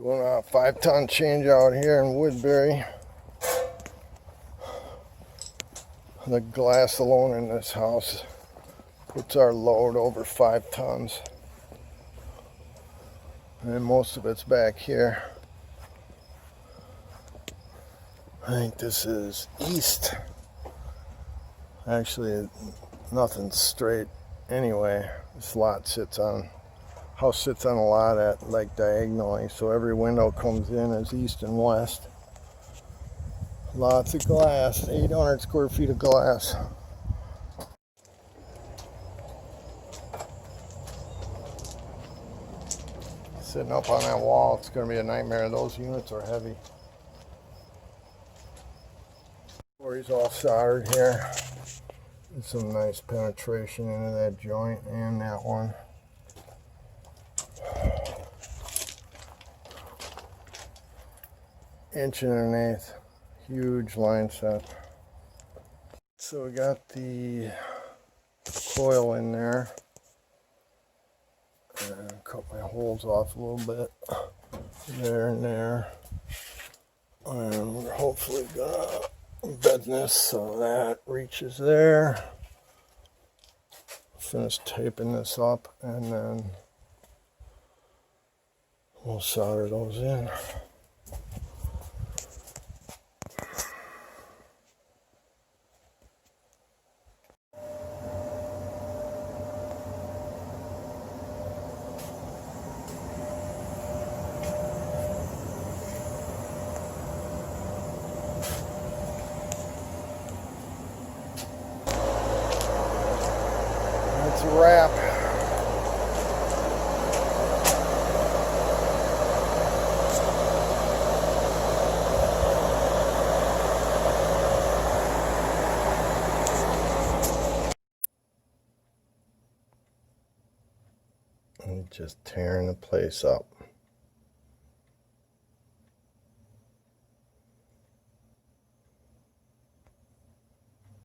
Doing a 5-ton change out here in Woodbury. The glass alone in this house puts our load over 5 tons. And most of it's back here. I think this is east. Actually, nothing's straight anyway. This lot house sits on a lot at like diagonally, so every window comes in as east and west. Lots of glass, 800 square feet of glass. Sitting up on that wall, it's going to be a nightmare. Those units are heavy. He's all soldered here. There's some nice penetration into that joint and that one. Inch and an eighth. Huge line set. So we got the coil in there. And cut my holes off a little bit. There and there. And we're hopefully gonna bed this so that reaches there. Finish taping this up and then we'll solder those in. That's a wrap. And just tearing the place up.